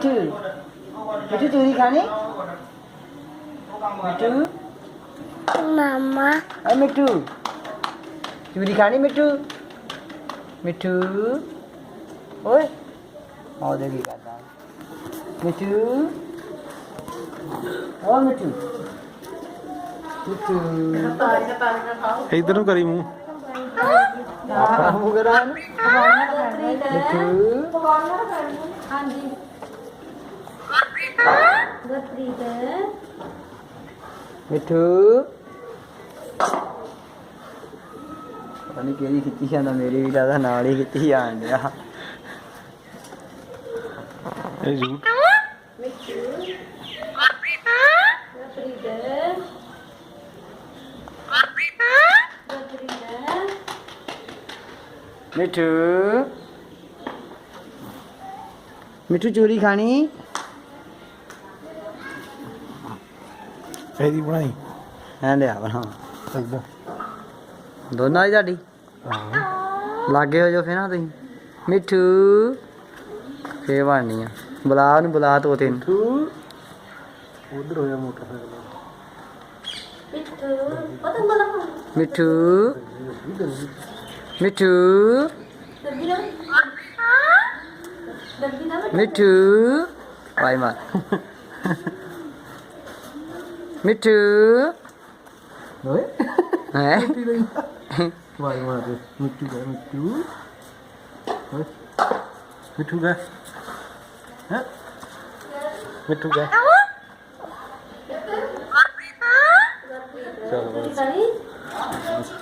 मिठू मिठू चूरी खानी मिठू मामा अरे मिठू चूरी खानी मिठू मिठू ओए आओ देखी करता मिठू ओ मिठू मिठू इधर ਨੂੰ ਕਰੀ ਮੂੰਹ आप मुंह करा मिठू ਹਾਂਜੀ ਗੁਰਪ੍ਰੀਤ मिठू पता नहीं केड़ी खिच्ची जांदा मेरी भी ज्यादा नाल ही खिच्ची जान दिया ਇਹ ਝੂਠ ਮਿੱਠੂ ਗੁਰਪ੍ਰੀਤ ਗੁਰਪ੍ਰੀਤ मिठू मिठू चूरी खानी ਇਹਦੀ ਬਣਾਈ है लिया बना ਇਦਾਂ दोनों ही ਤੁਹਾਡੀ ਹਾਂ लागे हो जो फिर ना तुम मिठू ਫੇਰ ਬਣਨੀ ਆ ਬੁਲਾ ਉਹਨੂੰ ਬੁਲਾ ਤੋ ਤਿੰਨ ਉਧਰ ਹੋਇਆ ਮੋਟਰਸਾਈਕਲ ਮਿੱਠੂ ਪਤੰਗ ਬਲਾ ਮਿੱਠੂ ਮਿੱਠੂ ਦੱਬੀ ਨਾ ਦੱਬੀ ਨਾ ਮਿੱਠੂ ਵਾਈ ਮਾਰ ਮਿੱਠੂ ਓਏ ਹੈ ਵਾਈ ਮਾਰ ਦੇ ਮਿੱਟੂ ਦਾ ਮਿੱਟੂ ਓਏ ਮਿੱਟੂ ਦਾ ਹੈ ਮਿੱਟੂ ਦਾ ਚਲ ਗੁਰਪ੍ਰੀਤ